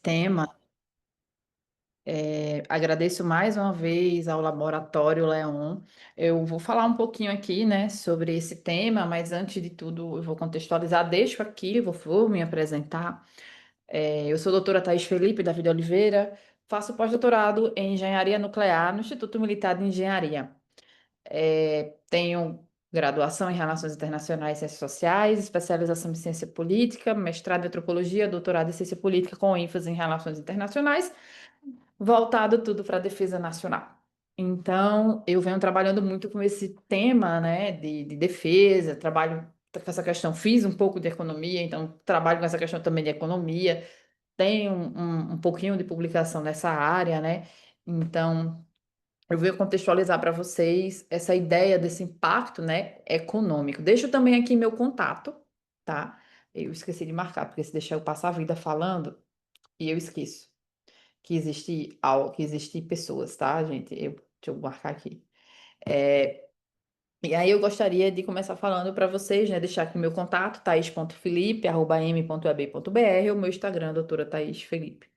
tema. Agradeço mais uma vez ao Laboratório Leon. Eu vou falar um pouquinho aqui, né, sobre esse tema, mas antes de tudo eu vou contextualizar, deixo aqui, vou me apresentar. Eu sou a doutora Thais Felipe da Vida Oliveira, faço pós-doutorado em Engenharia Nuclear no Instituto Militar de Engenharia. Tenho graduação em Relações Internacionais e Ciências Sociais, especialização em Ciência Política, mestrado em Antropologia, doutorado em Ciência Política com ênfase em Relações Internacionais, voltado tudo para a defesa nacional. Então, eu venho trabalhando muito com esse tema, né, de defesa, trabalho com essa questão, fiz um pouco de economia, então trabalho com essa questão também de economia, tenho um pouquinho de publicação nessa área, né, então eu vou contextualizar para vocês essa ideia desse impacto, né, econômico. Deixo também aqui meu contato, tá? Eu esqueci de marcar, porque se deixar eu passar a vida falando, e eu esqueço que existe pessoas, tá, gente? Deixa eu marcar aqui. É, e aí eu gostaria de começar falando para vocês, né? Deixar aqui meu contato, thais.felipe@m.eb.br, o meu Instagram, doutora Thais Felipe.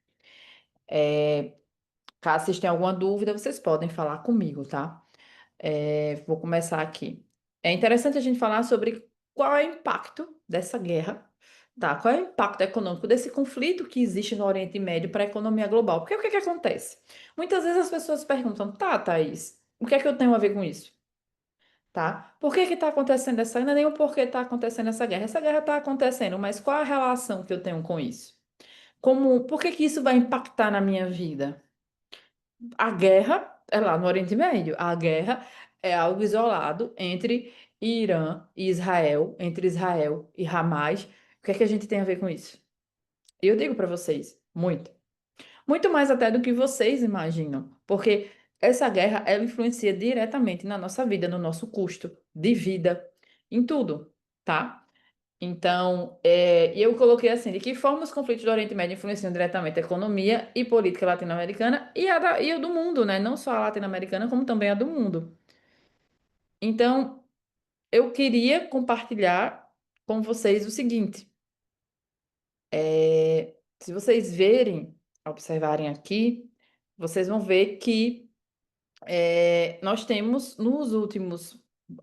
Caso vocês tenham alguma dúvida, vocês podem falar comigo, tá? Vou começar aqui. É interessante a gente falar sobre qual é o impacto dessa guerra, tá? Qual é o impacto econômico desse conflito que existe no Oriente Médio para a economia global? Porque o que é que acontece? Muitas vezes as pessoas perguntam, tá, Thaís, o que é que eu tenho a ver com isso? Tá? Por que que está acontecendo essa? Ainda nem o porquê está acontecendo essa guerra. Essa guerra está acontecendo, mas qual a relação que eu tenho com isso? Por que que isso vai impactar na minha vida? A guerra é lá no Oriente Médio. A guerra é algo isolado entre Irã e Israel, entre Israel e Hamas. O que é que a gente tem a ver com isso? Eu digo para vocês, muito. Muito mais até do que vocês imaginam, porque essa guerra ela influencia diretamente na nossa vida, no nosso custo de vida, em tudo, tá? Então, eu coloquei assim, de que forma os conflitos do Oriente Médio influenciam diretamente a economia e política latino-americana e a do mundo, né? Não só a latino-americana, como também a do mundo. Então, eu queria compartilhar com vocês o seguinte: se vocês verem, observarem aqui, vocês vão ver que nós temos nos últimos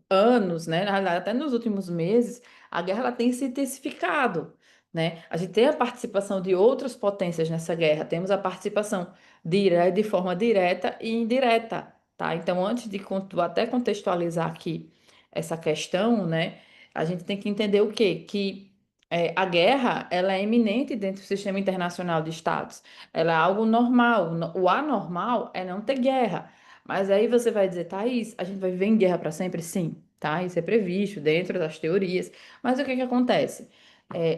anos, né, na realidade, até nos últimos meses, a guerra ela tem se intensificado, né? A gente tem a participação de outras potências nessa guerra, temos a participação de forma direta e indireta, tá? Então, antes de até contextualizar aqui essa questão, né, a gente tem que entender o quê? Que a guerra, ela é iminente dentro do sistema internacional de estados. Ela é algo normal. O anormal é não ter guerra. Mas aí você vai dizer, Thaís, a gente vai viver em guerra para sempre? Sim, tá? Isso é previsto dentro das teorias. Mas o que que acontece?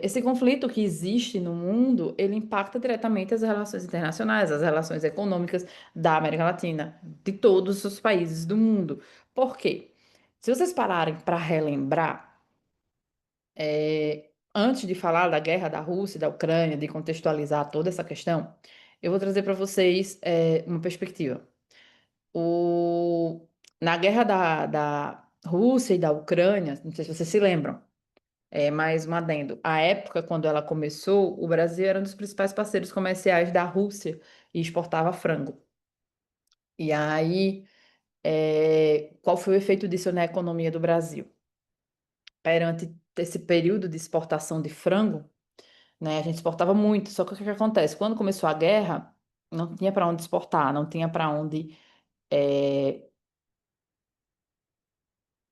Esse conflito que existe no mundo, ele impacta diretamente as relações internacionais, as relações econômicas da América Latina, de todos os países do mundo. Por quê? Se vocês pararem para relembrar, antes de falar da guerra da Rússia e da Ucrânia, de contextualizar toda essa questão, eu vou trazer para vocês, uma perspectiva. O... Na guerra da Rússia e da Ucrânia, não sei se vocês se lembram, mais um adendo. A época, quando ela começou, o Brasil era um dos principais parceiros comerciais da Rússia e exportava frango. E aí, qual foi o efeito disso na economia do Brasil? Perante esse período de exportação de frango, né, a gente exportava muito, só que o que que acontece? Quando começou a guerra, não tinha para onde exportar, não tinha para onde é,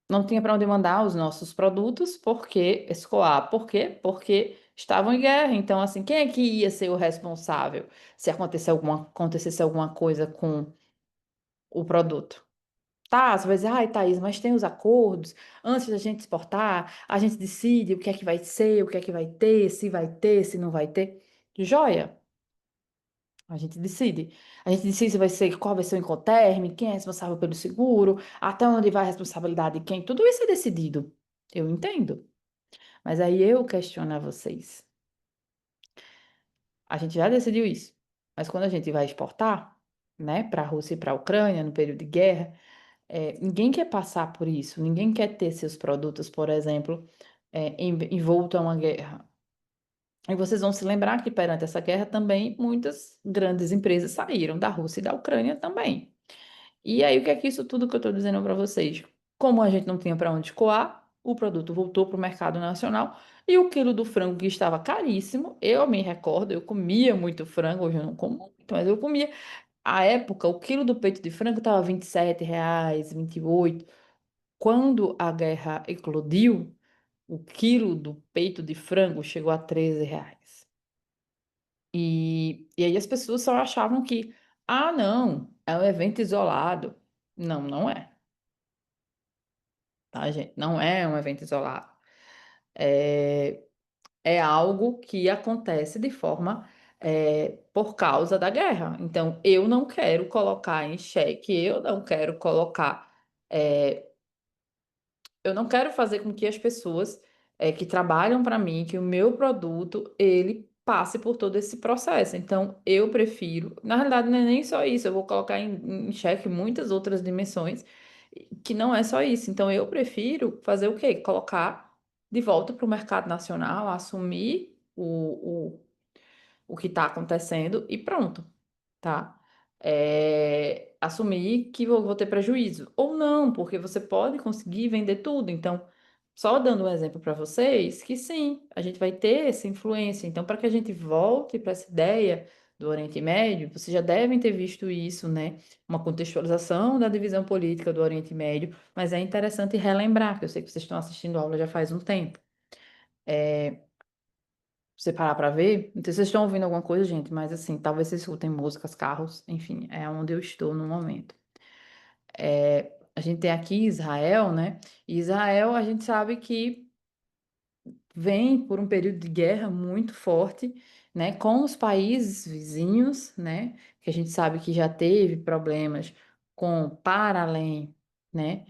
não tinha para onde mandar os nossos produtos, porque escoar. Por quê? Porque estavam em guerra. Então, assim, quem é que ia ser o responsável se acontecesse alguma coisa com o produto? Tá, você vai dizer, ai, Thaís, mas tem os acordos. Antes da gente exportar, a gente decide o que é que vai ser, o que é que vai ter, se não vai ter. Joia, a gente decide. A gente decide se vai ser, qual vai ser o Incoterm, quem é responsável pelo seguro, até onde vai a responsabilidade de quem. Tudo isso é decidido. Eu entendo. Mas aí eu questiono a vocês. A gente já decidiu isso. Mas quando a gente vai exportar, né, para a Rússia e para a Ucrânia, no período de guerra, ninguém quer passar por isso. Ninguém quer ter seus produtos, por exemplo, envolto a uma guerra. E vocês vão se lembrar que perante essa guerra também muitas grandes empresas saíram da Rússia e da Ucrânia também. E aí, o que é que isso tudo que eu estou dizendo para vocês? Como a gente não tinha para onde escoar, o produto voltou para o mercado nacional e o quilo do frango que estava caríssimo, eu me recordo, eu comia muito frango, hoje eu não como muito, mas eu comia. À época, o quilo do peito de frango estava R$ 27, 28. Quando a guerra eclodiu, o quilo do peito de frango chegou a R$ 13. E aí as pessoas só achavam que, ah, não, é um evento isolado. Não, não é, tá, gente? Não é um evento isolado. É, é algo que acontece de forma, por causa da guerra. Então, eu não quero colocar em xeque, eu não quero colocar. é, Eu não quero fazer com que as pessoas que trabalham para mim, que o meu produto, ele passe por todo esse processo. Então, eu prefiro, na realidade, não é nem só isso, eu vou colocar em xeque muitas outras dimensões, que não é só isso. Então, eu prefiro fazer o quê? Colocar de volta para o mercado nacional, assumir o que está acontecendo e pronto, tá? Assumir que vou ter prejuízo. Ou não, porque você pode conseguir vender tudo. Então, só dando um exemplo para vocês, que sim, a gente vai ter essa influência. Então, para que a gente volte para essa ideia do Oriente Médio, vocês já devem ter visto isso, né? Uma contextualização da divisão política do Oriente Médio, mas é interessante relembrar, que eu sei que vocês estão assistindo a aula já faz um tempo. Você parar para ver, não sei se vocês estão ouvindo alguma coisa, gente, mas assim, talvez vocês escutem músicas, carros, enfim, é onde eu estou no momento. A gente tem aqui Israel, né? E Israel, a gente sabe que vem por um período de guerra muito forte, né? Com os países vizinhos, né? Que a gente sabe que já teve problemas com, para além, né?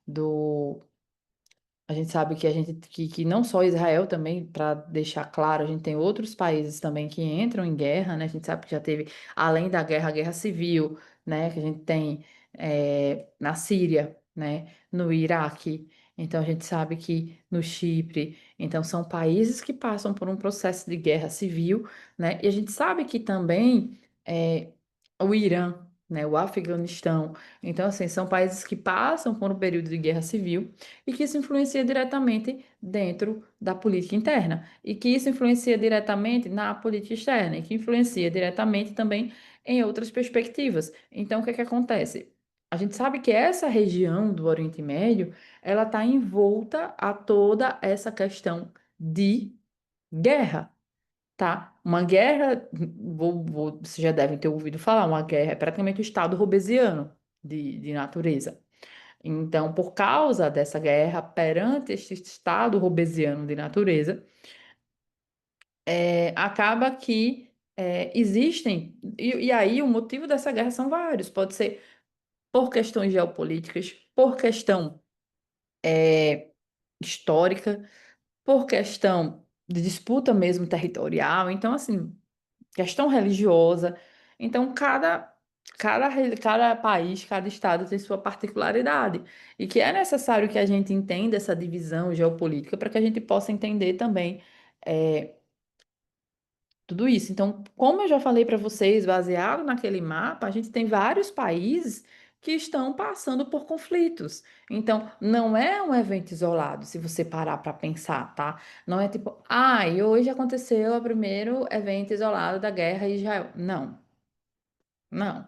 Do A gente sabe que que não só Israel também, para deixar claro, a gente tem outros países também que entram em guerra, né? A gente sabe que já teve, além da guerra, a guerra civil, né? Que a gente tem na Síria, né? No Iraque. Então a gente sabe que no Chipre, então são países que passam por um processo de guerra civil, né? E a gente sabe que também o Irã, né? O Afeganistão. Então, assim, são países que passam por um período de guerra civil e que isso influencia diretamente dentro da política interna, e que isso influencia diretamente na política externa, e que influencia diretamente também em outras perspectivas. Então, o que é que acontece? A gente sabe que essa região do Oriente Médio, ela está envolta a toda essa questão de guerra, tá? Uma guerra, vocês já devem ter ouvido falar, uma guerra é praticamente o estado robesiano de natureza. Então, por causa dessa guerra, perante este estado robesiano de natureza, acaba que existem, e aí o motivo dessa guerra são vários, pode ser por questões geopolíticas, por questão histórica, por questão de disputa mesmo territorial, então, assim, questão religiosa. Então, cada país, cada estado tem sua particularidade. E que é necessário que a gente entenda essa divisão geopolítica para que a gente possa entender também é, tudo isso. Então, como eu já falei para vocês, baseado naquele mapa, a gente tem vários países que estão passando por conflitos. Então, não é um evento isolado, se você parar para pensar, tá? Não é tipo, ah, e hoje aconteceu o primeiro evento isolado da guerra em Israel. Não, não.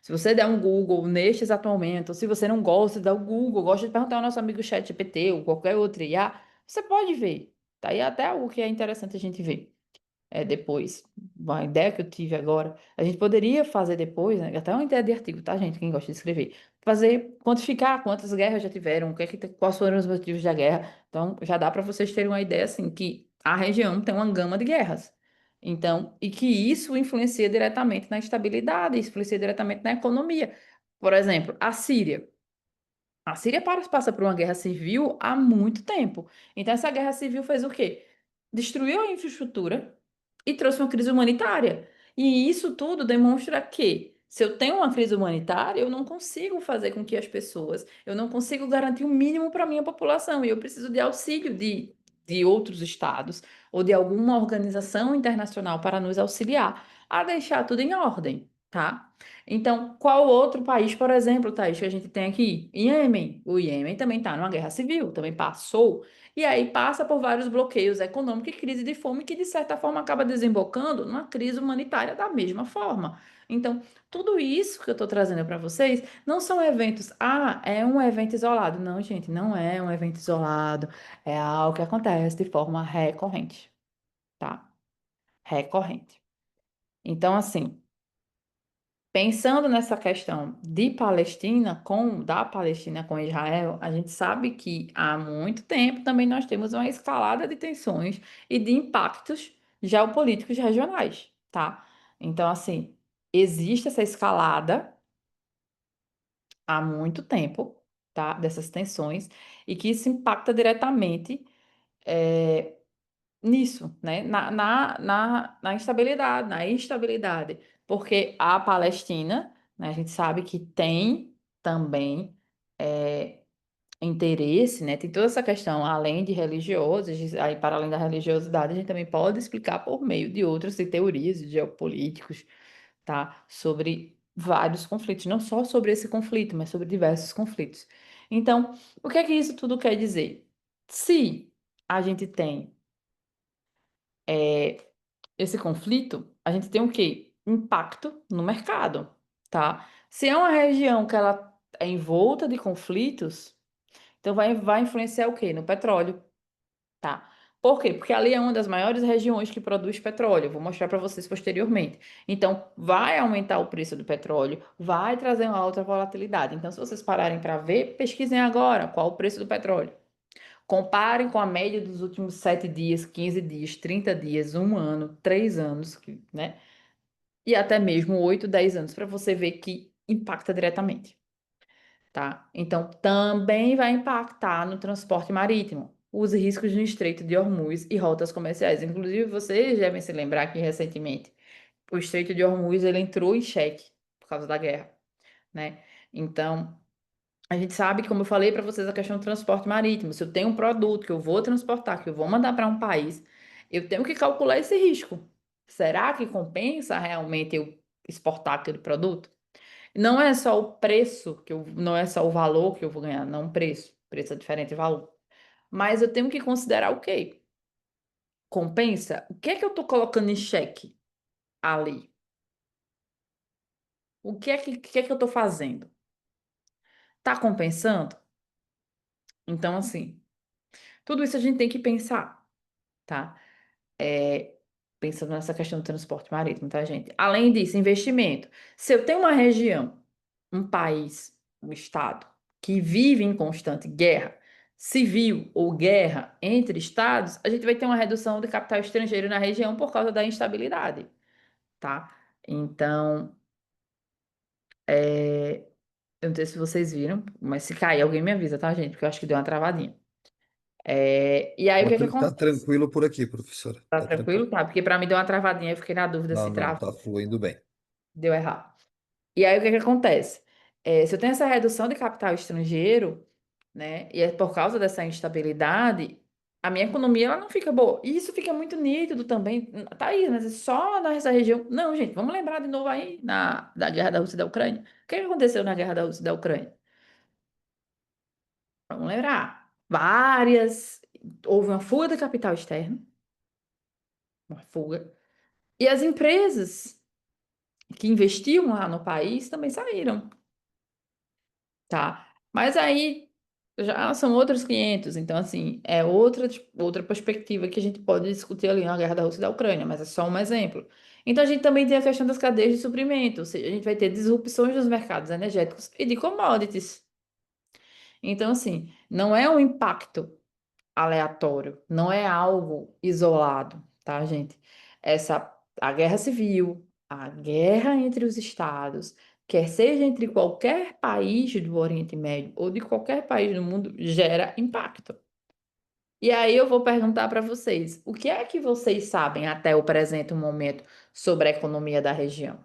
Se você der um Google neste exato momento, ou se você não gosta de dar o Google, gosta de perguntar ao nosso amigo ChatGPT ou qualquer outro IA, você pode ver. Tá aí até algo que é interessante a gente ver depois, uma ideia que eu tive agora, a gente poderia fazer depois, né, até uma ideia de artigo, tá, gente, quem gosta de escrever, fazer, quantificar quantas guerras já tiveram, quais foram os motivos da guerra, então já dá para vocês terem uma ideia, assim, que a região tem uma gama de guerras, então, e que isso influencia diretamente na estabilidade, influencia diretamente na economia. Por exemplo, a Síria. A Síria passa por uma guerra civil há muito tempo. Então, essa guerra civil fez o quê? Destruiu a infraestrutura e trouxe uma crise humanitária. E isso tudo demonstra que, se eu tenho uma crise humanitária, eu não consigo fazer com que as pessoas, eu não consigo garantir o mínimo para a minha população, e eu preciso de auxílio de outros estados ou de alguma organização internacional para nos auxiliar a deixar tudo em ordem, tá? Então, qual outro país, por exemplo, Thaís, que a gente tem aqui? Iêmen. O Iêmen também está numa guerra civil, também passou. E aí passa por vários bloqueios econômicos e crise de fome que, de certa forma, acaba desembocando numa crise humanitária da mesma forma. Então, tudo isso que eu estou trazendo para vocês não são eventos, é um evento isolado. Não, gente, não é um evento isolado. É algo que acontece de forma recorrente, tá? Recorrente. Então, assim, pensando nessa questão da Palestina com Israel, a gente sabe que há muito tempo também nós temos uma escalada de tensões e de impactos geopolíticos regionais, tá? Então, assim, existe essa escalada há muito tempo, tá? Dessas tensões, e que isso impacta diretamente é, nisso, né? Na instabilidade, na instabilidade. Porque a Palestina, né, a gente sabe que tem também interesse, né? Tem toda essa questão, além de religiosos, aí para além da religiosidade, a gente também pode explicar por meio de outras teorias de geopolíticos, tá? Sobre vários conflitos, não só sobre esse conflito, mas sobre diversos conflitos. Então, o que é que isso tudo quer dizer? Se a gente tem esse conflito, a gente tem o quê? Impacto no mercado, tá? Se é uma região que ela é envolta de conflitos, então vai influenciar o quê? No petróleo, tá? Por quê? Porque ali é uma das maiores regiões que produz petróleo. Eu vou mostrar para vocês posteriormente. Então, vai aumentar o preço do petróleo, vai trazer uma alta volatilidade. Então, se vocês pararem para ver, pesquisem agora qual o preço do petróleo. Comparem com a média dos últimos 7 dias, 15 dias, 30 dias, um ano, 3 anos, né? E até mesmo 8, 10 anos, para você ver que impacta diretamente, tá? Então, também vai impactar no transporte marítimo, os riscos no Estreito de Hormuz e rotas comerciais. Inclusive, vocês devem se lembrar que recentemente o Estreito de Hormuz ele entrou em xeque por causa da guerra, né? Então, a gente sabe, como eu falei para vocês, a questão do transporte marítimo. Se eu tenho um produto que eu vou transportar, que eu vou mandar para um país, eu tenho que calcular esse risco. Será que compensa realmente eu exportar aquele produto? Não é só o preço não é só o valor que eu vou ganhar, não o preço. Preço é diferente de valor. Mas eu tenho que considerar o quê? Compensa? O que é que eu estou colocando em xeque ali? O que é que eu estou fazendo? Tá compensando? Então, assim, tudo isso a gente tem que pensar, tá? É, pensando nessa questão do transporte marítimo, tá, gente? Além disso, investimento. Se eu tenho uma região, um país, um estado, que vive em constante guerra civil ou guerra entre estados, a gente vai ter uma redução de capital estrangeiro na região por causa da instabilidade, tá? Então, eu não sei se vocês viram, mas se cair, alguém me avisa, tá, gente? Porque eu acho que deu uma travadinha. E aí, o que é que Tá acontece? tranquilo por aqui, professora. Tá Tá tranquilo. tranquilo? Tá, porque para mim deu uma travadinha, eu fiquei na dúvida Não, se não, trava, tá fluindo bem. deu errado. E aí, o que é que acontece? Se eu tenho essa redução de capital estrangeiro, né, e é por causa dessa instabilidade, a minha economia ela não fica boa. E isso fica muito nítido também. Tá aí, né? Só nessa região. Não, gente, vamos lembrar de novo aí da guerra da Rússia e da Ucrânia. O que é que aconteceu na guerra da Rússia e da Ucrânia? Vamos lembrar. Houve uma fuga de capital externo, uma fuga. E as empresas que investiam lá no país também saíram. Tá. Mas aí já são outros 500, então assim, é outra perspectiva que a gente pode discutir ali na guerra da Rússia e da Ucrânia, mas é só um exemplo. Então a gente também tem a questão das cadeias de suprimento, ou seja, a gente vai ter disrupções nos mercados energéticos e de commodities. Então assim, não é um impacto aleatório, não é algo isolado, tá, gente? A guerra civil, a guerra entre os estados, quer seja entre qualquer país do Oriente Médio ou de qualquer país do mundo, gera impacto. E aí eu vou perguntar para vocês, o que é que vocês sabem até o presente momento sobre a economia da região?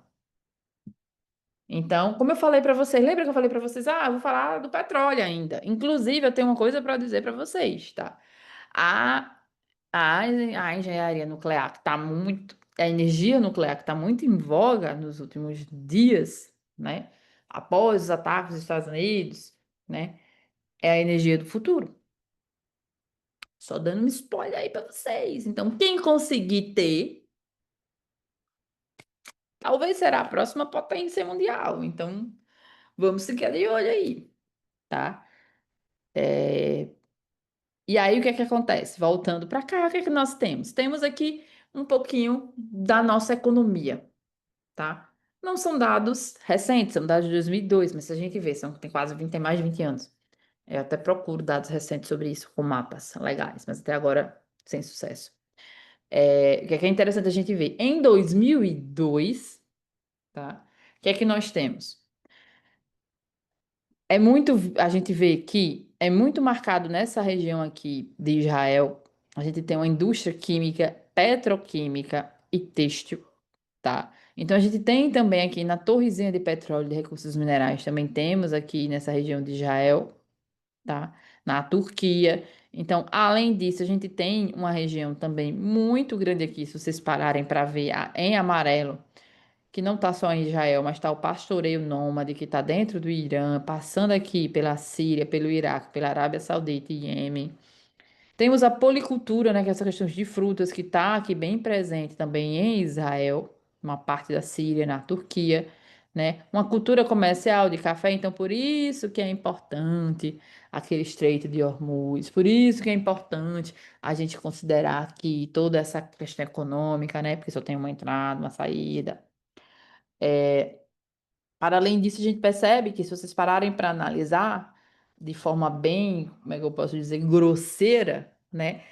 Então, como eu falei para vocês, lembra que eu falei para vocês, eu vou falar do petróleo ainda. Inclusive, eu tenho uma coisa para dizer para vocês, tá? a engenharia nuclear que está muito, a energia nuclear que está muito em voga nos últimos dias, né? Após os ataques dos Estados Unidos, né? É a energia do futuro. Só dando um spoiler aí para vocês. Então, quem conseguir ter, talvez será a próxima potência mundial. Então, vamos ficar de olho aí, tá? E aí, o que é que acontece? Voltando para cá, o que é que nós temos? Temos aqui um pouquinho da nossa economia, tá? Não são dados recentes, são dados de 2002, mas se a gente vê, tem quase 20, tem mais de 20 anos. Eu até procuro dados recentes sobre isso, com mapas legais, mas até agora sem sucesso. O que é interessante a gente ver? Em 2002, tá? O que é que nós temos? É muito, a gente vê que é muito marcado nessa região aqui de Israel. A gente tem uma indústria química, petroquímica e têxtil, tá? Então a gente tem também aqui na Torrezinha de Petróleo e de Recursos Minerais, também temos aqui nessa região de Israel, tá? Na Turquia. Então, além disso, a gente tem uma região também muito grande aqui, se vocês pararem para ver em amarelo, que não está só em Israel, mas está o pastoreio nômade, que está dentro do Irã, passando aqui pela Síria, pelo Iraque, pela Arábia Saudita e Iêmen. Temos a policultura, né, que é essa questão de frutas, que está aqui bem presente também em Israel, uma parte da Síria, na Turquia, né? Uma cultura comercial de café, então por isso que é importante aquele Estreito de Hormuz, por isso que é importante a gente considerar aqui toda essa questão econômica, né? Porque só tem uma entrada, uma saída. Para além disso, a gente percebe que se vocês pararem para analisar de forma bem, como é que eu posso dizer, grosseira, né?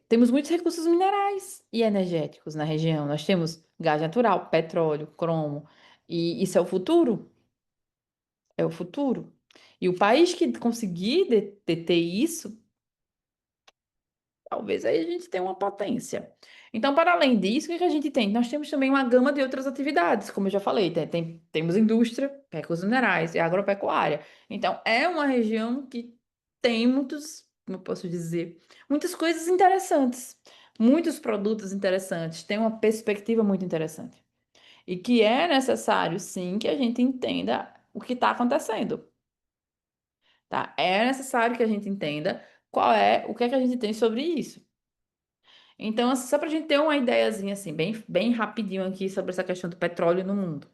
Temos muitos recursos minerais e energéticos na região. Nós temos gás natural, petróleo, cromo, e isso é o futuro. É o futuro. E o país que conseguir deter isso, talvez aí a gente tenha uma potência. Então, para além disso, o que que a gente tem? Nós temos também uma gama de outras atividades, como eu já falei, temos indústria, recursos minerais e agropecuária. Então, é uma região que tem muitos, como eu posso dizer, muitas coisas interessantes, muitos produtos interessantes, tem uma perspectiva muito interessante. E que é necessário, sim, que a gente entenda o que está acontecendo, tá? É necessário que a gente entenda o que é que a gente tem sobre isso. Então, assim, só para a gente ter uma ideiazinha assim, bem rapidinho aqui sobre essa questão do petróleo no mundo.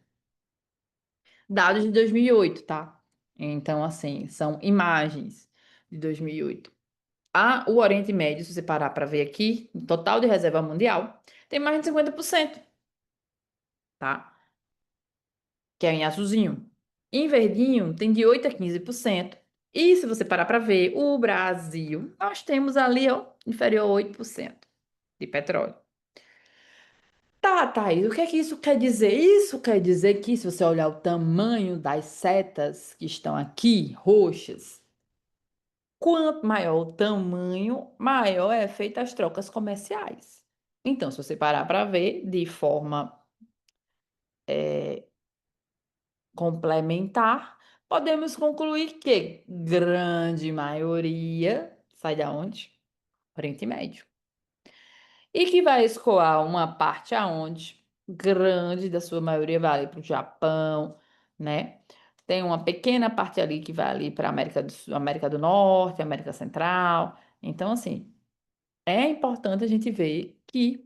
Dados de 2008, tá? Então, assim, são imagens de 2008. O Oriente Médio, se você parar para ver aqui, no total de reserva mundial, tem mais de 50%, tá? Que é em azulzinho. Em verdinho, tem de 8 a 15%. E se você parar para ver, o Brasil, nós temos ali, ó, inferior a 8% de petróleo. Tá, Thaís, o que é que isso quer dizer? Isso quer dizer que, se você olhar o tamanho das setas que estão aqui, roxas, quanto maior o tamanho, maior é feita as trocas comerciais. Então, se você parar para ver de forma complementar, podemos concluir que grande maioria sai da onde? Oriente Médio. E que vai escoar uma parte aonde grande da sua maioria vai ali para o Japão, né? Tem uma pequena parte ali que vai ali para América do Sul, América do Norte, América Central. Então, assim, é importante a gente ver que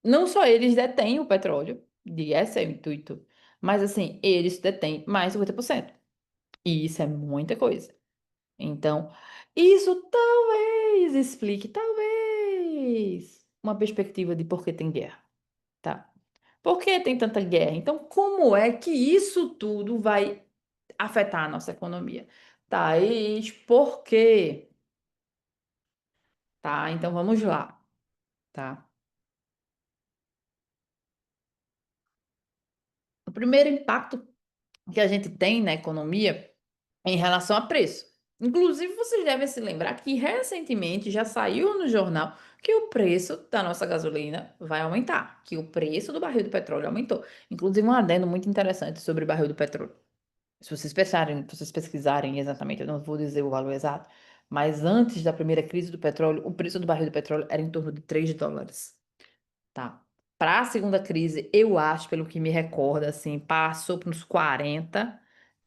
não só eles detêm o petróleo, e esse é o intuito, mas assim, eles detêm mais de 50%. E isso é muita coisa. Então, isso talvez explique, talvez, uma perspectiva de por que tem guerra, tá? Por que tem tanta guerra? Então, como é que isso tudo vai afetar a nossa economia? Thaís, por quê? Tá? Então, vamos lá, tá? O primeiro impacto que a gente tem na economia é em relação a preço. Inclusive, vocês devem se lembrar que recentemente já saiu no jornal que o preço da nossa gasolina vai aumentar, que o preço do barril do petróleo aumentou. Inclusive, um adendo muito interessante sobre o barril do petróleo. Se vocês pesquisarem exatamente, eu não vou dizer o valor exato, Mas antes da primeira crise do petróleo, o preço do barril do petróleo era em torno de US$ 3. Tá. Para a segunda crise, eu acho, pelo que me recorda, assim, passou para uns 40.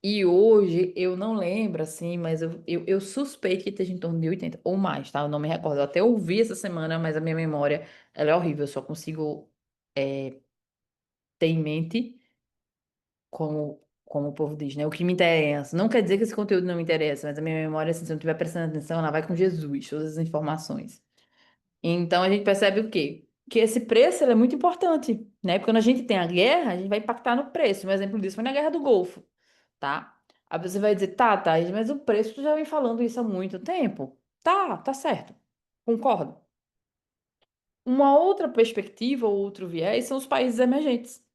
E hoje, eu não lembro, assim, mas eu suspeito que esteja em torno de 80 ou mais, tá? Eu não me recordo. Eu até ouvi essa semana, mas a minha memória, ela é horrível. Eu só consigo ter em mente como o povo diz, né? O que me interessa. Não quer dizer que esse conteúdo não me interessa, mas a minha memória, assim, se eu não estiver prestando atenção, ela vai com Jesus, todas as informações. Então a gente percebe o quê? Que esse preço ele é muito importante, né? Porque quando a gente tem a guerra, a gente vai impactar no preço. Um exemplo disso foi na Guerra do Golfo, tá? Aí você vai dizer, tá, Thaís, mas o preço tu já vem falando isso há muito tempo. Tá certo. Concordo. Uma outra perspectiva ou outro viés são os países emergentes.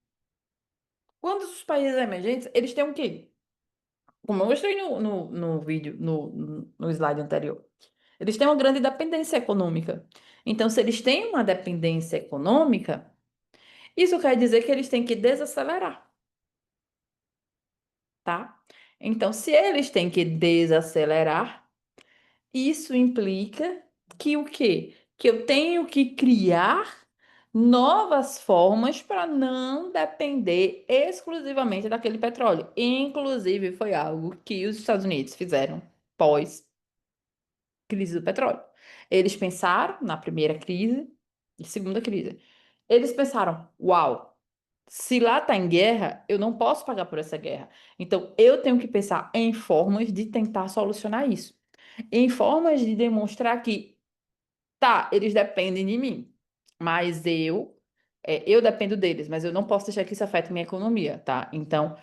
Quando os países emergentes, eles têm o quê? Como eu mostrei no vídeo, no slide anterior. Eles têm uma grande dependência econômica. Então, se eles têm uma dependência econômica, isso quer dizer que eles têm que desacelerar, tá? Então, se eles têm que desacelerar, isso implica que o quê? Que eu tenho que criar novas formas para não depender exclusivamente daquele petróleo. Inclusive, foi algo que os Estados Unidos fizeram pós crise do petróleo. Eles pensaram na primeira crise e segunda crise. Eles pensaram, uau, se lá está em guerra, eu não posso pagar por essa guerra. Então, eu tenho que pensar em formas de tentar solucionar isso. Em formas de demonstrar que, tá, eles dependem de mim, mas eu dependo deles, mas eu não posso deixar que isso afete minha economia, tá? Então,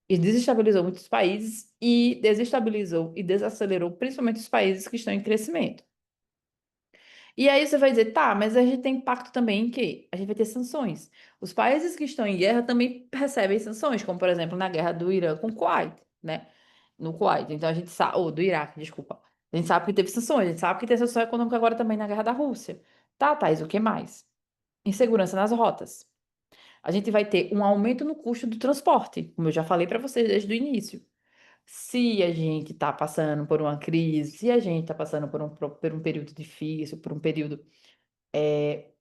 isso desestabilizou muitos países e desestabilizou e desacelerou principalmente os países que estão em crescimento. E aí você vai dizer, tá, mas a gente tem impacto também em quê? A gente vai ter sanções. Os países que estão em guerra também recebem sanções, como por exemplo na guerra do Irã com o Kuwait, né? No Kuwait. Então a gente sabe, ou do Iraque, desculpa. A gente sabe que teve sanções, a gente sabe que tem sanção econômica agora também na guerra da Rússia. Tá, Thais, o que mais? Insegurança nas rotas. A gente vai ter um aumento no custo do transporte, como eu já falei para vocês desde o início. Se a gente está passando por uma crise, se a gente está passando por um período difícil, por um período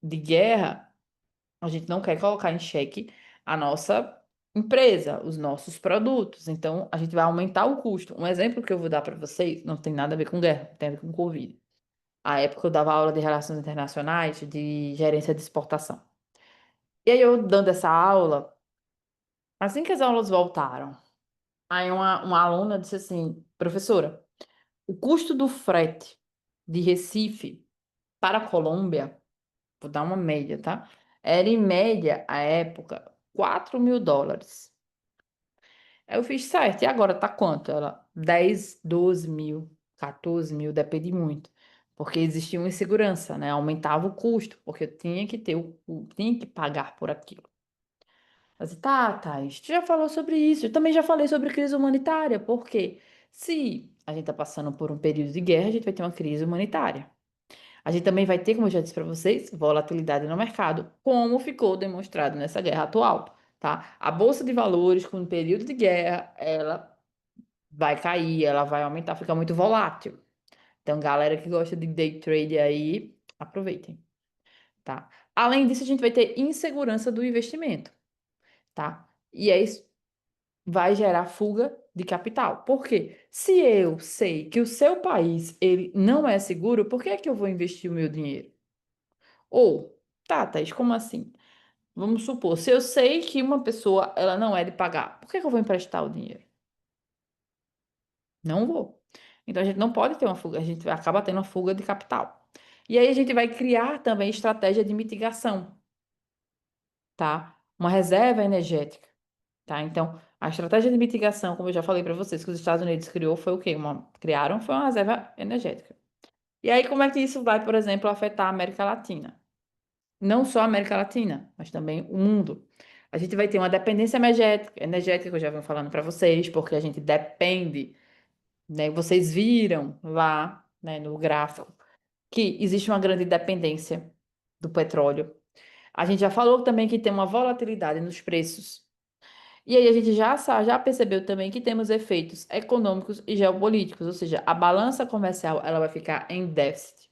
de guerra, a gente não quer colocar em xeque a nossa empresa, os nossos produtos. Então, a gente vai aumentar o custo. Um exemplo que eu vou dar para vocês não tem nada a ver com guerra, tem a ver com Covid. A época eu dava aula de relações internacionais, de gerência de exportação. E aí eu dando essa aula, assim que as aulas voltaram, aí uma aluna disse assim, professora, o custo do frete de Recife para a Colômbia, vou dar uma média, tá? Era em média, à época, US$ 4.000. Aí eu fiz certo. E agora tá quanto? Ela, 10, 12 mil, 14 mil, depende muito. Porque existia uma insegurança, né? Aumentava o custo, porque eu tinha que ter tinha que pagar por aquilo. Mas tá, Thaís, tu já falou sobre isso. Eu também já falei sobre crise humanitária, porque se a gente tá passando por um período de guerra, a gente vai ter uma crise humanitária. A gente também vai ter, como eu já disse para vocês, volatilidade no mercado, como ficou demonstrado nessa guerra atual, tá? A bolsa de valores, com o período de guerra, ela vai cair, ela vai aumentar, fica muito volátil. Então, galera que gosta de day trade aí, aproveitem, tá? Além disso, a gente vai ter insegurança do investimento, tá? E aí isso vai gerar fuga de capital. Por quê? Se eu sei que o seu país ele não é seguro, por que é que eu vou investir o meu dinheiro? Ou, tá, Thaís, como assim? Vamos supor, se eu sei que uma pessoa ela não é de pagar, por que que eu vou emprestar o dinheiro? Não vou. Então a gente não pode ter uma fuga, a gente acaba tendo uma fuga de capital. E aí a gente vai criar também estratégia de mitigação, tá? Uma reserva energética, tá? Então, a estratégia de mitigação, como eu já falei para vocês, que os Estados Unidos criou foi o quê? Criaram foi uma reserva energética. E aí como é que isso vai, por exemplo, afetar a América Latina? Não só a América Latina, mas também o mundo. A gente vai ter uma dependência energética que eu já venho falando para vocês, porque a gente depende, né? Vocês viram lá, né, no gráfico que existe uma grande dependência do petróleo. A gente já falou também que tem uma volatilidade nos preços. E aí a gente já percebeu também que temos efeitos econômicos e geopolíticos, ou seja, a balança comercial ela vai ficar em déficit.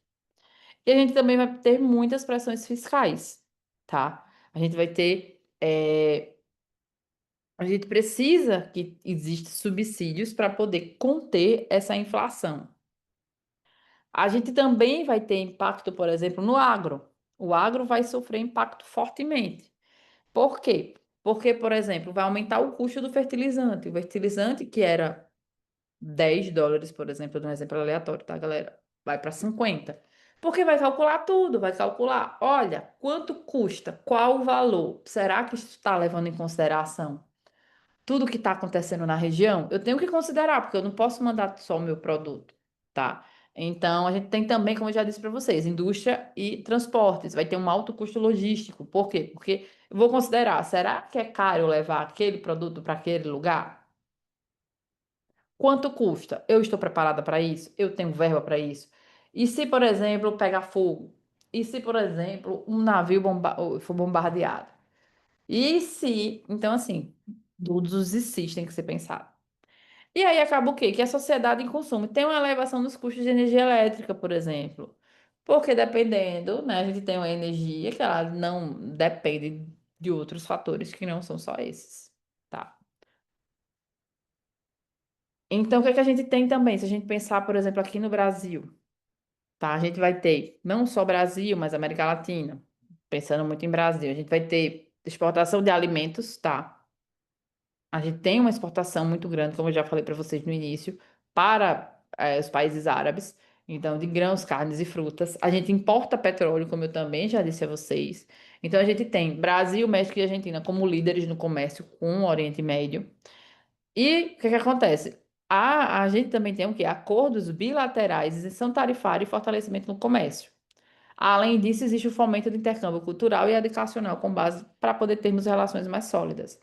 E a gente também vai ter muitas pressões fiscais, tá? A gente vai ter, a gente precisa que existam subsídios para poder conter essa inflação. A gente também vai ter impacto, por exemplo, no agro. O agro vai sofrer impacto fortemente. Por quê? Porque, por exemplo, vai aumentar o custo do fertilizante. O fertilizante que era US$ 10, por exemplo, de um exemplo aleatório, tá, galera? Vai para 50. Porque vai calcular tudo, vai calcular, olha, quanto custa, qual o valor? Será que isso está levando em consideração tudo que está acontecendo na região? Eu tenho que considerar, porque eu não posso mandar só o meu produto, tá? Então, a gente tem também, como eu já disse para vocês, indústria e transportes. Vai ter um alto custo logístico. Por quê? Porque eu vou considerar, será que é caro levar aquele produto para aquele lugar? Quanto custa? Eu estou preparada para isso? Eu tenho verba para isso? E se, por exemplo, pegar fogo? E se, por exemplo, um navio for bombardeado? E se. Então, assim, todos os e se's têm que ser pensados. E aí acaba o quê? Que a sociedade em consumo tem uma elevação dos custos de energia elétrica, por exemplo. Porque dependendo, né, a gente tem uma energia que ela não depende de outros fatores que não são só esses, tá? Então, o que é que a gente tem também? Se a gente pensar, por exemplo, aqui no Brasil, tá? A gente vai ter não só Brasil, mas América Latina. Pensando muito em Brasil, a gente vai ter exportação de alimentos, tá? A gente tem uma exportação muito grande, como eu já falei para vocês no início, para os países árabes. Então, de grãos, carnes e frutas. A gente importa petróleo, como eu também já disse a vocês. Então, a gente tem Brasil, México e Argentina como líderes no comércio com o Oriente Médio. E o que que acontece? A gente também tem o quê? Acordos bilaterais, isenção tarifária e fortalecimento no comércio. Além disso, existe o fomento do intercâmbio cultural e educacional com base para poder termos relações mais sólidas.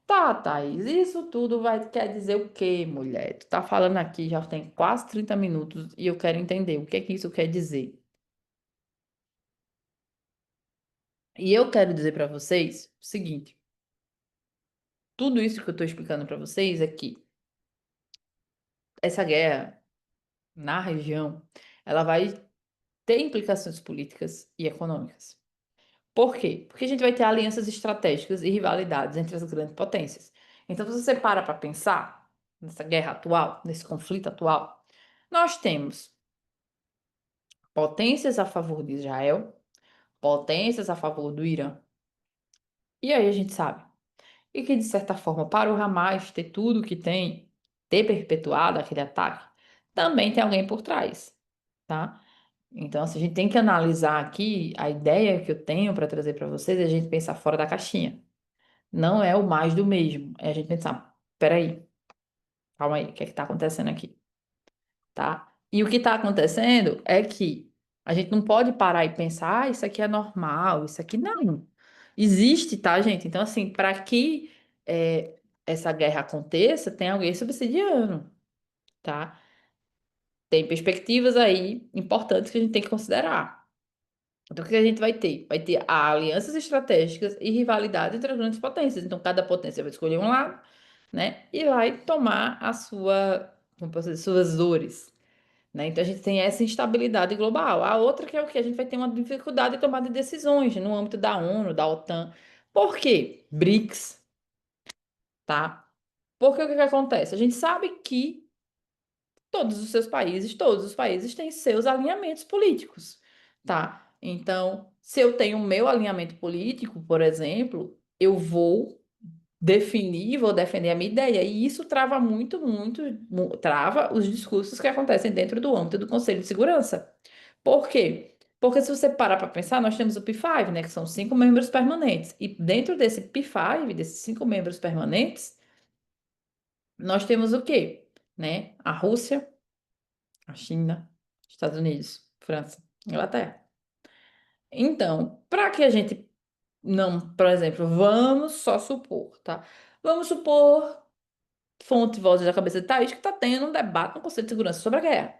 Tá, Thaís, isso tudo quer dizer o quê, mulher? Tu tá falando aqui já tem quase 30 minutos e eu quero entender o que é que isso quer dizer. E eu quero dizer para vocês o seguinte: tudo isso que eu tô explicando para vocês é que essa guerra na região, ela vai ter implicações políticas e econômicas. Por quê? Porque a gente vai ter alianças estratégicas e rivalidades entre as grandes potências. Então, se você para pensar nessa guerra atual, nesse conflito atual, nós temos potências a favor de Israel, potências a favor do Irã. E aí a gente sabe. E que, de certa forma, para o Hamas ter tudo que tem, ter perpetuado aquele ataque, também tem alguém por trás, tá? Então, assim, a gente tem que analisar aqui a ideia que eu tenho para trazer para vocês, é a gente pensar fora da caixinha. Não é o mais do mesmo. É a gente pensar, peraí, calma aí, o que é que está acontecendo aqui? Tá? E o que está acontecendo é que a gente não pode parar e pensar, isso aqui é normal, isso aqui não. Existe, tá, gente? Então, assim, para que essa guerra aconteça, tem alguém subsidiando, tá? Tem perspectivas aí importantes que a gente tem que considerar. Então, o que a gente vai ter? Vai ter alianças estratégicas e rivalidade entre as grandes potências. Então, cada potência vai escolher um lado, né? E vai tomar a sua, como posso dizer, suas dores, né? Então, a gente tem essa instabilidade global. A outra que é o que? A gente vai ter uma dificuldade de tomar de decisões no âmbito da ONU, da OTAN. Por quê? BRICS, tá? Porque o que que acontece? A gente sabe que todos os países têm seus alinhamentos políticos, tá? Então, se eu tenho o meu alinhamento político, por exemplo, eu vou definir, vou defender a minha ideia, e isso trava trava os discursos que acontecem dentro do âmbito do Conselho de Segurança. Por quê? Porque se você parar para pensar, nós temos o P5, né, que são 5 membros permanentes, e dentro desse P5, desses 5 membros permanentes, nós temos o quê? Né? A Rússia, a China, Estados Unidos, França, Inglaterra. Então, para que a gente não, por exemplo, vamos só supor, tá? Vamos supor, fonte voz da cabeça de Thaís, que está tendo um debate no Conselho de Segurança sobre a guerra.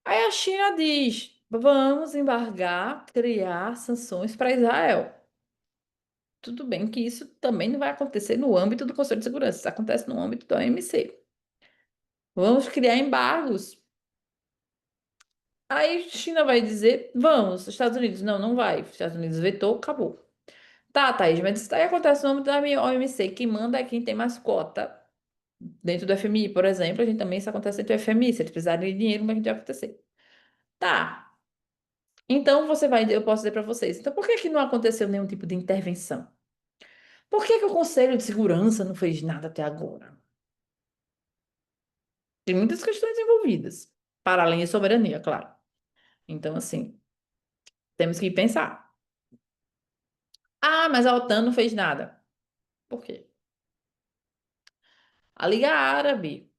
Aí a China diz: vamos embargar, criar sanções para Israel. Tudo bem que isso também não vai acontecer no âmbito do Conselho de Segurança, isso acontece no âmbito da OMC. Vamos criar embargos. Aí China vai dizer, vamos, Estados Unidos, não, não vai. Estados Unidos vetou, acabou. Tá, Thaís, mas isso aí acontece no âmbito da minha OMC. Quem manda é quem tem mais cota. Dentro do FMI, por exemplo, a gente também isso acontece dentro do FMI. Se eles precisarem de dinheiro, como é que vai acontecer? Tá. Então você vai, eu posso dizer para vocês. Então por que que não aconteceu nenhum tipo de intervenção? Por que que o Conselho de Segurança não fez nada até agora? Tem muitas questões envolvidas, para além da soberania, claro. Então, assim, temos que pensar. Ah, mas a OTAN não fez nada. Por quê? A Liga Árabe.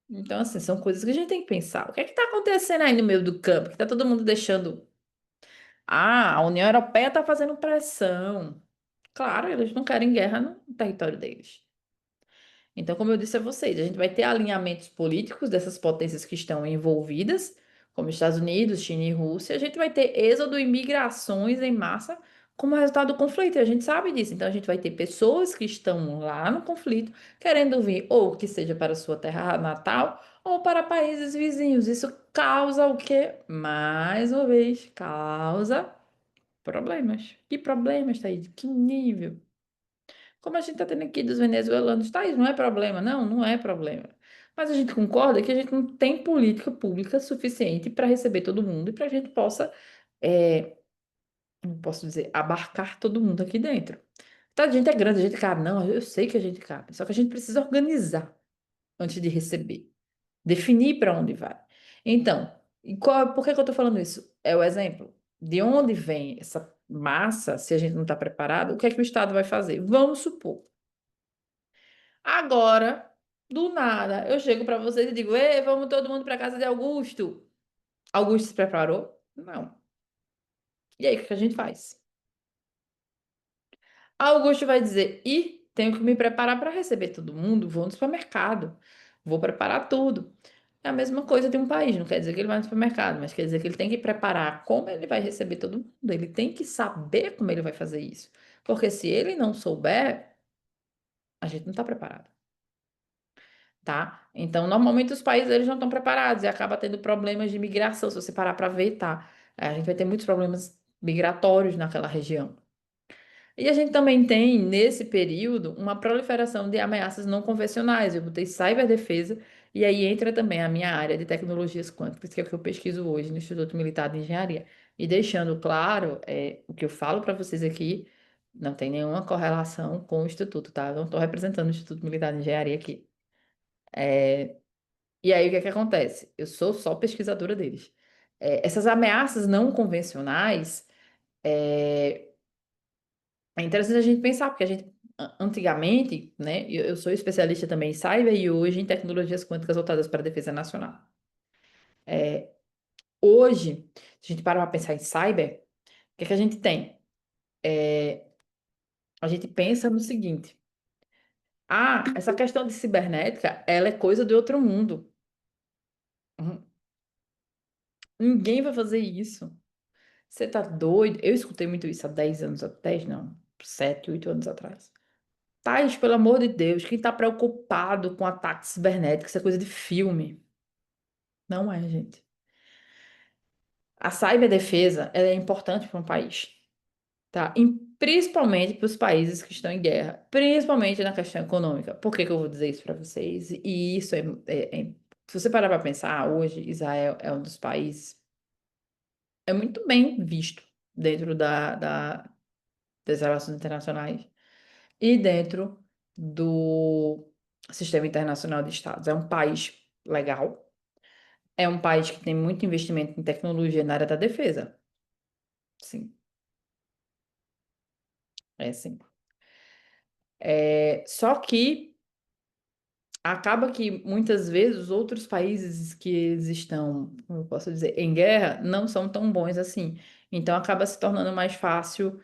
Então, assim, são coisas que a gente tem que pensar. O que é que está acontecendo aí no meio do campo? Que está todo mundo deixando. Ah, a União Europeia está fazendo pressão. Claro, eles não querem guerra no território deles. Então, como eu disse a vocês, a gente vai ter alinhamentos políticos dessas potências que estão envolvidas, como Estados Unidos, China e Rússia. A gente vai ter êxodo e migrações em massa como resultado do conflito, e a gente sabe disso. Então, a gente vai ter pessoas que estão lá no conflito querendo vir, ou que seja para a sua terra natal, ou para países vizinhos. Isso causa o quê? Mais uma vez, causa problemas. Que problemas, Thaís? Que nível? Como a gente está tendo aqui dos venezuelanos, tá, isso não é problema. Não, não é problema. Mas a gente concorda que a gente não tem política pública suficiente para receber todo mundo e para a gente possa, não posso dizer, abarcar todo mundo aqui dentro. Tá, a gente é grande, a gente cabe. Não, eu sei que a gente cabe. Só que a gente precisa organizar antes de receber. Definir para onde vai. Então, por que que eu estou falando isso? É o exemplo. De onde vem essa massa, se a gente não está preparado, o que é que o Estado vai fazer? Vamos supor. Agora, do nada, eu chego para vocês e digo: Ei, vamos todo mundo para casa de Augusto. Augusto se preparou? Não. E aí, o que que a gente faz? Augusto vai dizer: Ih, tenho que me preparar para receber todo mundo. Vou no supermercado. Vou preparar tudo. É a mesma coisa de um país. Não quer dizer que ele vai no supermercado, mas quer dizer que ele tem que preparar como ele vai receber todo mundo. Ele tem que saber como ele vai fazer isso. Porque se ele não souber, a gente não está preparado. Tá? Então, normalmente os países eles não estão preparados e acaba tendo problemas de migração, se você parar para ver, tá? A gente vai ter muitos problemas migratórios naquela região. E a gente também tem, nesse período, uma proliferação de ameaças não convencionais. Eu botei ciberdefesa, e aí entra também a minha área de tecnologias quânticas, que é o que eu pesquiso hoje no Instituto Militar de Engenharia. E deixando claro, o que eu falo para vocês aqui não tem nenhuma correlação com o Instituto, tá? Eu não estou representando o Instituto Militar de Engenharia aqui. E aí, o que é que acontece? Eu sou só pesquisadora deles. Essas ameaças não convencionais, é, é interessante a gente pensar, porque a gente, antigamente, né, eu sou especialista também em cyber e hoje em tecnologias quânticas voltadas para a defesa nacional. Hoje, se a gente parar para pensar em cyber, o que é que a gente tem? A gente pensa no seguinte: ah, essa questão de cibernética, ela é coisa de outro mundo. Uhum. Ninguém vai fazer isso. Você tá doido? Eu escutei muito isso há 10 anos, 10 não, 7, 8 anos atrás. Thais, pelo amor de Deus, quem tá preocupado com ataques cibernéticos, isso é coisa de filme. Não é, gente. A ciberdefesa, ela é importante para um país, tá? E principalmente para os países que estão em guerra, principalmente na questão econômica. Por que que eu vou dizer isso para vocês? E isso se você parar para pensar, hoje Israel é um dos países é muito bem visto dentro das relações internacionais e dentro do Sistema Internacional de Estados. É um país legal, é um país que tem muito investimento em tecnologia na área da defesa. Sim, é sim. Só que acaba que muitas vezes os outros países que eles estão, como eu posso dizer, em guerra, não são tão bons assim. Então acaba se tornando mais fácil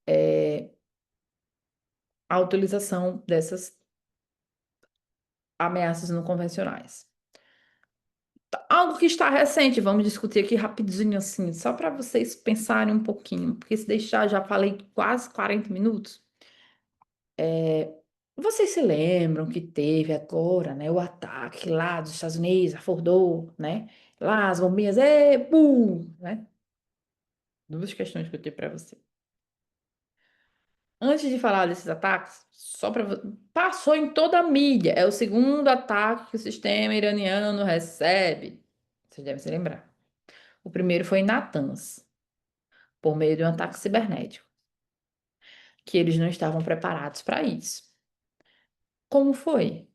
é, a utilização dessas ameaças não convencionais. Algo que está recente, vamos discutir aqui rapidinho assim, só para vocês pensarem um pouquinho, porque se deixar, já falei quase 40 minutos. Vocês se lembram que teve agora, né, o ataque lá dos Estados Unidos, a Fordow, né? Lá as bombinhas, bum, né? Duas questões que eu tenho para você. Antes de falar desses ataques, só para passou em toda a mídia, é o segundo ataque que o sistema iraniano recebe. Vocês devem se lembrar. O primeiro foi em Natanz, por meio de um ataque cibernético, que eles não estavam preparados para isso. Como foi?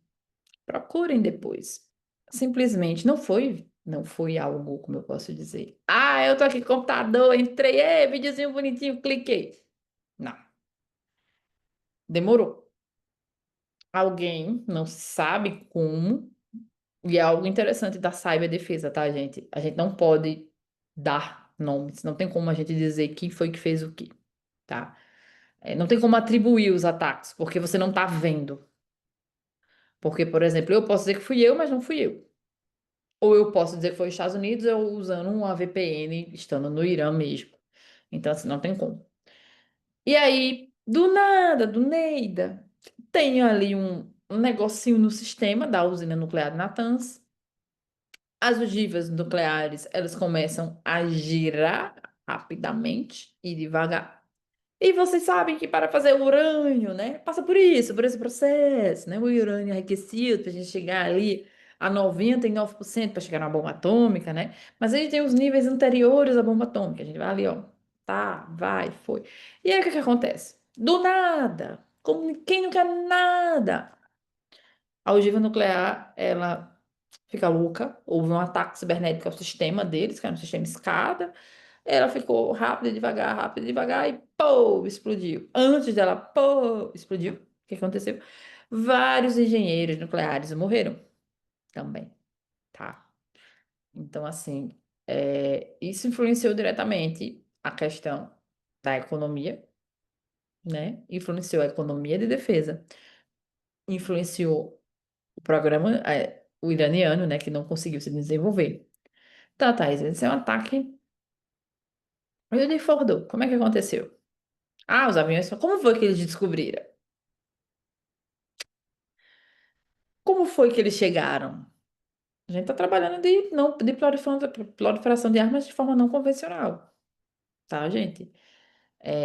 Procurem depois. Simplesmente não foi algo, como eu posso dizer. Ah, eu tô aqui com o computador, entrei, videozinho bonitinho, cliquei. Não, demorou. Alguém, não se sabe como, e é algo interessante da cyberdefesa, tá, gente? A gente não pode dar nomes, não tem como a gente dizer quem foi que fez o quê, tá? Não tem como atribuir os ataques, porque você não tá vendo. Porque, por exemplo, eu posso dizer que fui eu, mas não fui eu. Ou eu posso dizer que foi os Estados Unidos, eu usando uma VPN, estando no Irã mesmo. Então, assim, não tem como. E aí, do nada, do Neida, tenho ali um negocinho no sistema da usina nuclear de Natanz. As ogivas nucleares, elas começam a girar rapidamente e devagar. E vocês sabem que para fazer o urânio, né, passa por esse processo, né, o urânio enriquecido, para a gente chegar ali a 99% para chegar na bomba atômica, né? Mas a gente tem os níveis anteriores à bomba atômica, a gente vai ali, ó, tá, vai, foi. E aí o que que acontece? Do nada, como quem não quer nada, a ogiva nuclear, ela fica louca, houve um ataque cibernético ao sistema deles, que era um sistema escada, ela ficou rápido, devagar e pô, explodiu. Antes dela, pô, explodiu. O que aconteceu? Vários engenheiros nucleares morreram também, tá? Então, assim, isso influenciou diretamente a questão da economia, né? Influenciou a economia de defesa, influenciou o programa, o iraniano, né, que não conseguiu se desenvolver. Tá, Thaís, esse é um ataque. Eu de Fordo, como é que aconteceu? Ah, os aviões, como foi que eles descobriram? Como foi que eles chegaram? A gente está trabalhando de proliferação de armas de forma não convencional, tá, gente?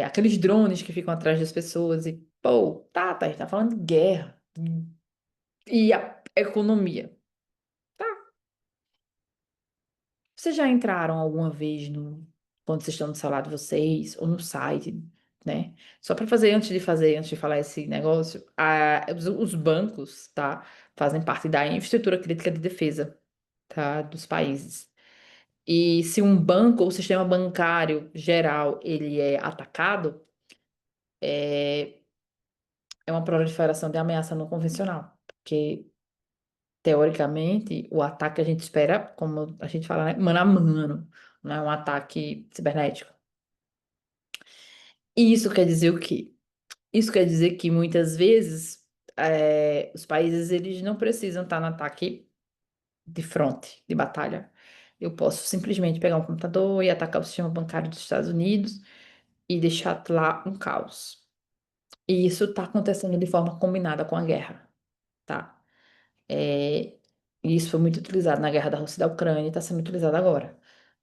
Aqueles drones que ficam atrás das pessoas e, pô, tá, a gente tá falando de guerra e a economia. Vocês já entraram alguma vez quando vocês estão no celular de vocês ou no site, né? Só para fazer, antes de falar esse negócio, os bancos, tá? Fazem parte da infraestrutura crítica de defesa, tá? Dos países. E se um banco ou sistema bancário geral ele é atacado, é, é uma proliferação de ameaça não convencional, porque teoricamente o ataque que a gente espera, como a gente fala, né, mano a mano, não é um ataque cibernético. E isso quer dizer o quê? Isso quer dizer que muitas vezes os países eles não precisam estar no ataque de fronte, de batalha. Eu posso simplesmente pegar um computador e atacar o sistema bancário dos Estados Unidos e deixar lá um caos. E isso está acontecendo de forma combinada com a guerra, tá? É, e isso foi muito utilizado na guerra da Rússia e da Ucrânia e está sendo utilizado agora.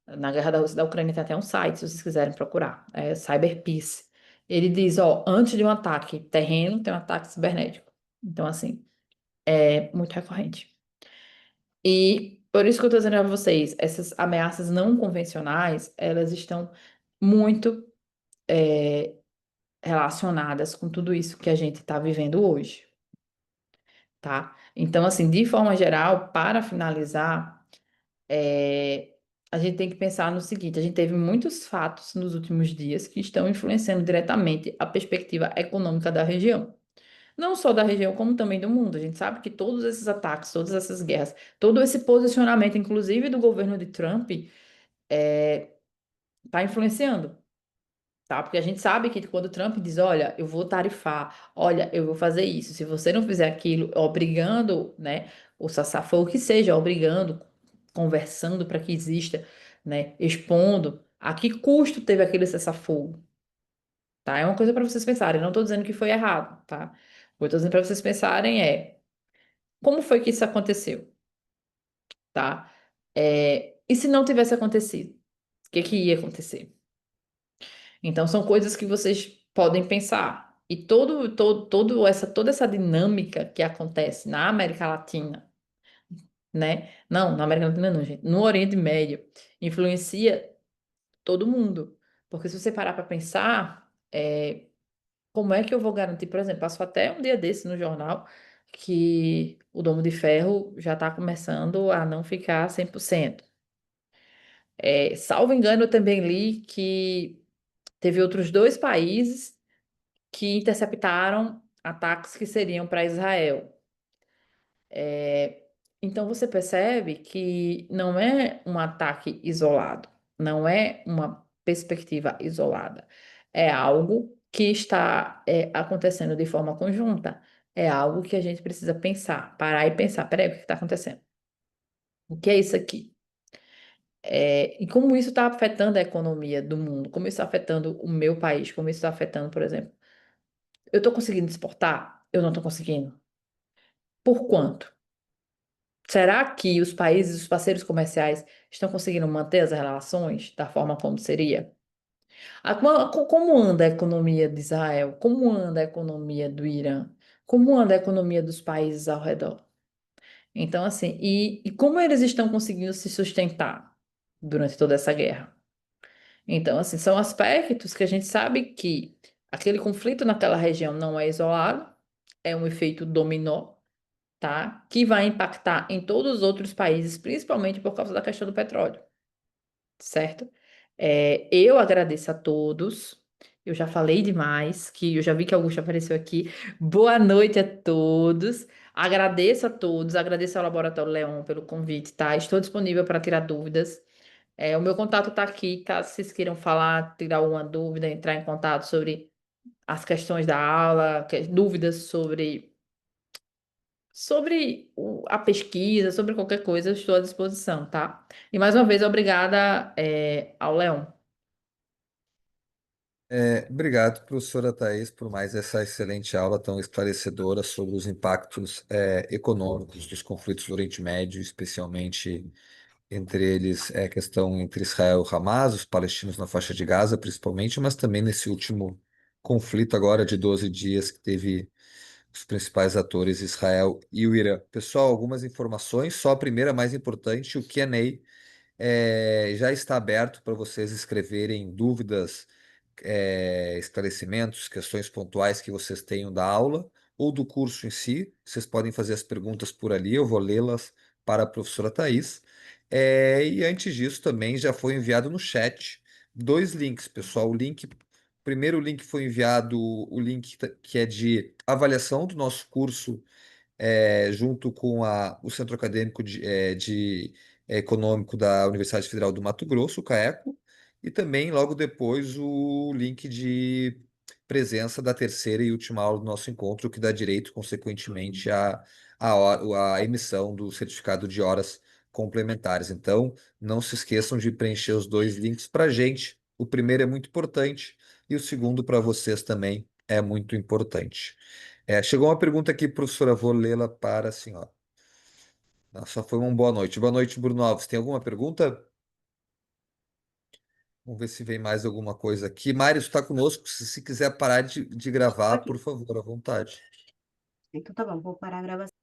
Na guerra da Rússia e da Ucrânia tem até um site, se vocês quiserem procurar, é Cyber Peace. Ele diz, ó, antes de um ataque terreno, tem um ataque cibernético. Então, assim, é muito recorrente. E por isso que eu estou dizendo a vocês, essas ameaças não convencionais, elas estão muito é, relacionadas com tudo isso que a gente está vivendo hoje, tá? Então, assim, de forma geral, para finalizar, a gente tem que pensar no seguinte: a gente teve muitos fatos nos últimos dias que estão influenciando diretamente a perspectiva econômica da região. Não só da região, como também do mundo. A gente sabe que todos esses ataques, todas essas guerras, todo esse posicionamento, inclusive do governo de Trump, está influenciando. Tá? Porque a gente sabe que quando o Trump diz, olha, eu vou tarifar, olha, eu vou fazer isso, se você não fizer aquilo, obrigando, né, o cessar-fogo que seja, obrigando, conversando para que exista, né, expondo a que custo teve aquele cessar-fogo, tá? É uma coisa para vocês pensarem, não estou dizendo que foi errado, tá? O que eu estou dizendo para vocês pensarem é como foi que isso aconteceu, tá? E se não tivesse acontecido, o que que ia acontecer? Então, são coisas que vocês podem pensar. E toda essa dinâmica que acontece na América Latina, né? Não, na América Latina não, gente. No Oriente Médio, influencia todo mundo. Porque se você parar para pensar, como é que eu vou garantir, por exemplo, passou até um dia desse no jornal que o Domo de Ferro já está começando a não ficar 100%. Salvo engano, eu também li que teve outros dois países que interceptaram ataques que seriam para Israel. É, então você percebe que não é um ataque isolado, não é uma perspectiva isolada, é algo que está acontecendo de forma conjunta, é algo que a gente precisa pensar, parar e pensar, peraí, o que está acontecendo? O que é isso aqui? E como isso está afetando a economia do mundo, como isso está afetando o meu país, como isso está afetando, por exemplo, eu estou conseguindo exportar? Eu não estou conseguindo. Por quanto? Será que os países, os parceiros comerciais estão conseguindo manter as relações da forma como seria? Como anda a economia de Israel? Como anda a economia do Irã? Como anda a economia dos países ao redor? Então, assim, e como eles estão conseguindo se sustentar durante toda essa guerra? Então, assim, são aspectos que a gente sabe que aquele conflito naquela região não é isolado, é um efeito dominó, tá? Que vai impactar em todos os outros países, principalmente por causa da questão do petróleo, certo? Eu agradeço a todos. Eu já falei demais, que eu já vi que Augusto apareceu aqui. Boa noite a todos. Agradeço a todos, agradeço ao Laboratório Leon pelo convite, tá? Estou disponível para tirar dúvidas. O meu contato está aqui, caso vocês queiram falar, tirar alguma dúvida, entrar em contato sobre as questões da aula, dúvidas sobre a pesquisa, sobre qualquer coisa, eu estou à disposição, tá? E mais uma vez, obrigada, ao Leão. Obrigado, professora Thais, por mais essa excelente aula tão esclarecedora sobre os impactos econômicos dos conflitos do Oriente Médio, especialmente entre eles a questão entre Israel e Hamas, os palestinos na faixa de Gaza, principalmente, mas também nesse último conflito agora de 12 dias que teve os principais atores, Israel e o Irã. Pessoal, algumas informações, só a primeira mais importante, o Q&A já está aberto para vocês escreverem dúvidas, esclarecimentos, questões pontuais que vocês tenham da aula ou do curso em si. Vocês podem fazer as perguntas por ali, eu vou lê-las para a professora Thais. E antes disso, também já foi enviado no chat dois links, pessoal. O primeiro link foi enviado, o link que é de avaliação do nosso curso junto com o Centro Acadêmico Econômico da Universidade Federal do Mato Grosso, o CAECO, e também, logo depois, o link de presença da terceira e última aula do nosso encontro, que dá direito, consequentemente, à emissão do certificado de horas complementares. Então, não se esqueçam de preencher os dois links para a gente. O primeiro é muito importante e o segundo para vocês também é muito importante. Chegou uma pergunta aqui, professora, vou lê-la para a senhora. Só foi uma boa noite. Boa noite, Bruno Alves. Tem alguma pergunta? Vamos ver se vem mais alguma coisa aqui. Mário está conosco. Se quiser parar de gravar, Aqui. por favor, à vontade. Então tá bom, vou parar a gravação.